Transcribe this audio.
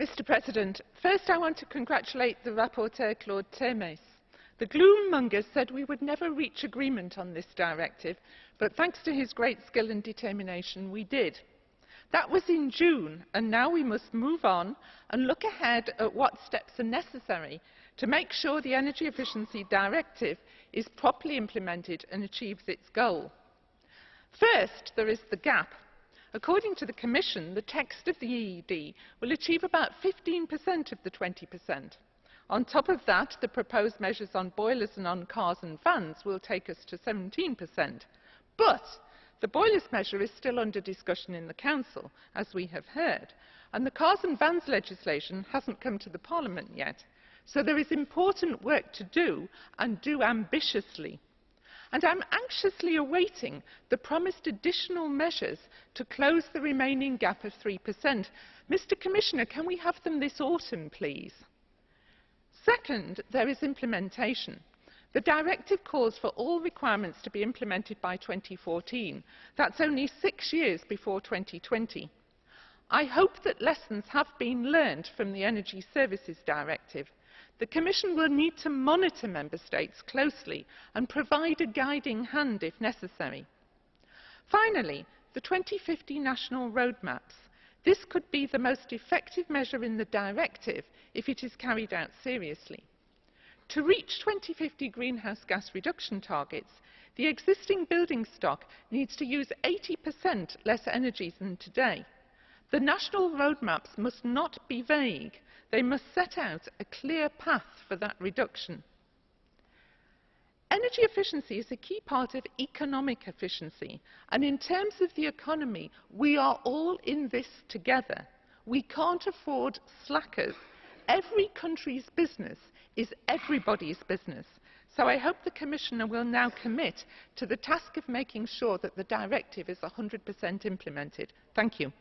Mr President, first I want to congratulate the rapporteur Claude Turmes. The gloom-mongers said we would never reach agreement on this directive, but thanks to his great skill and determination we did. That was in June, and now we must move on and look ahead at what steps are necessary to make sure the Energy Efficiency Directive is properly implemented and achieves its goal. First, there is the gap. According to the Commission, the text of the EED will achieve about 15% of the 20%. On top of that, the proposed measures on boilers and on cars and vans will take us to 17%. But the boilers measure is still under discussion in the Council, as we have heard, and the cars and vans legislation hasn't come to the Parliament yet. So there is important work to do, and do ambitiously. And I'm anxiously awaiting the promised additional measures to close the remaining gap of 3%. Mr Commissioner, can we have them this autumn, please? Second, there is implementation. The directive calls for all requirements to be implemented by 2014. That's only 6 years before 2020. I hope that lessons have been learned from the Energy Services Directive. The Commission will need to monitor Member States closely and provide a guiding hand if necessary. Finally, the 2050 national roadmaps. This could be the most effective measure in the directive if it is carried out seriously. To reach 2050 greenhouse gas reduction targets, the existing building stock needs to use 80% less energy than today. The national roadmaps must not be vague. They must set out a clear path for that reduction. Energy efficiency is a key part of economic efficiency, and in terms of the economy, we are all in this together. We can't afford slackers. Every country's business is everybody's business. So I hope the Commissioner will now commit to the task of making sure that the directive is 100% implemented. Thank you.